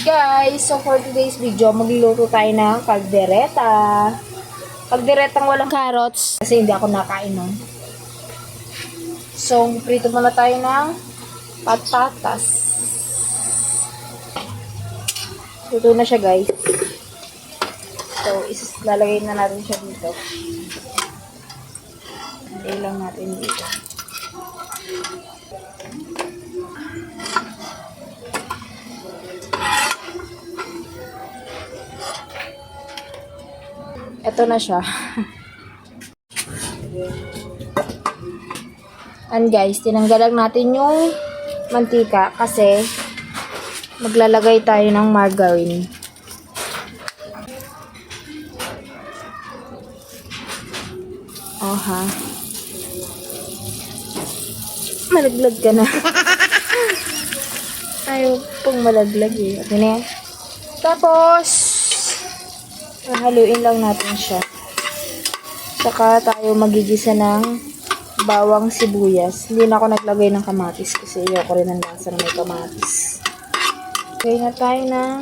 Guys, so for today's video, magluluto tayo ng kaldereta. Kalderetang walang carrots kasi hindi ako nakain nun. So, prito muna tayo ng patatas. Luto na siya, guys. So, lalagay na natin siya dito. Lagay lang natin dito. Ito na siya. And guys, tinanggalan natin yung mantika kasi maglalagay tayo ng margarine. Oh ha. Malaglag ka na. Ayaw pong malaglag eh. Okay na yan. Tapos, haluin lang natin siya. Saka tayo magigisa ng bawang sibuyas. Hindi na ako naglagay ng kamatis kasi ayoko rin ng lasa na may kamatis. Lagay na tayo ng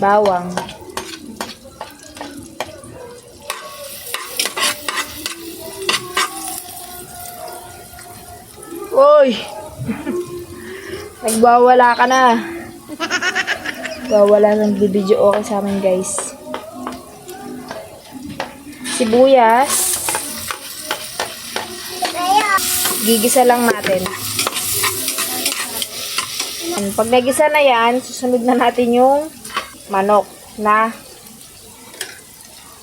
bawang. Uy! Nagbawala ka na. Wala ng video okay sa amin, guys. Sibuyas. Gigisa lang natin. Pag nagisa na yan, susunod na natin yung manok na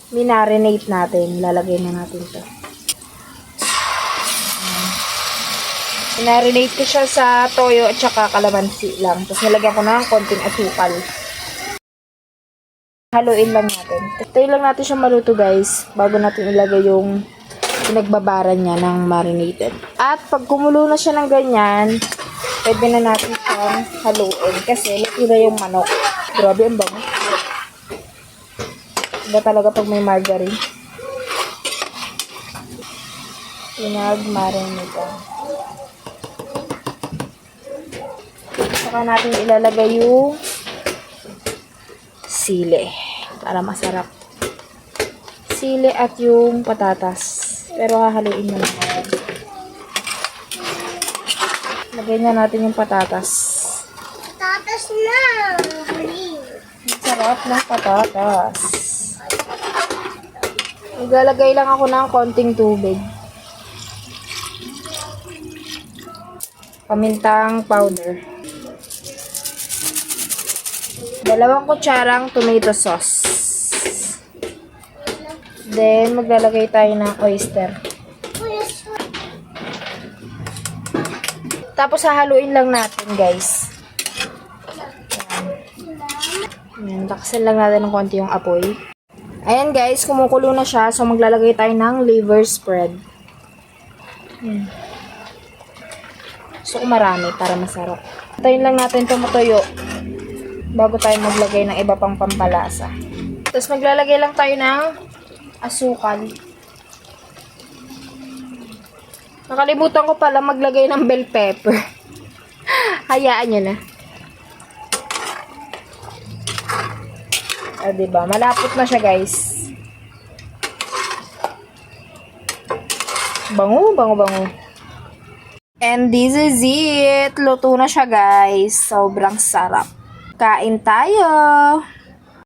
minarinate natin. Lalagay na natin to. Minarinate ko siya sa toyo at saka kalamansi lang. Tapos nilagyan ko ng konting asukal. Haluin lang natin. Tayo lang natin siya maluto, guys, bago natin ilagay yung pinagbabaran niya ng marinated. At pag kumulo na siya ng ganyan, pwede na natin siyang haluin kasi luto na yung manok. Grabe, ang bango. Iba talaga pag may margarine. Pinag-marinate. Saka natin ilalagay yung sili para masarap. Sili at yung patatas. Pero hahaluin na natin. Lagay na natin yung patatas. Patatas na! Masarap ng patatas. Maglalagay lang ako ng konting tubig. Pamintang powder. 2 kutsarang tomato sauce. Then, maglalagay tayo ng oyster. Tapos, hahaluin lang natin, guys. Ayan, lakasan lang natin ng konti yung apoy. Ayan, guys, kumukulo na siya. So, maglalagay tayo ng liver spread. Ayan. So, marami para masarap. Tayin lang natin ito matuyo bago tayo maglagay ng iba pang pampalasa. Tapos maglalagay lang tayo ng asukal. Nakalimutan ko pala maglagay ng bell pepper. Hayaan nyo na. Diba? Malapot na siya, guys. Bango, bango, bango. And this is it. Luto na siya, guys. Sobrang sarap. Kain tayo!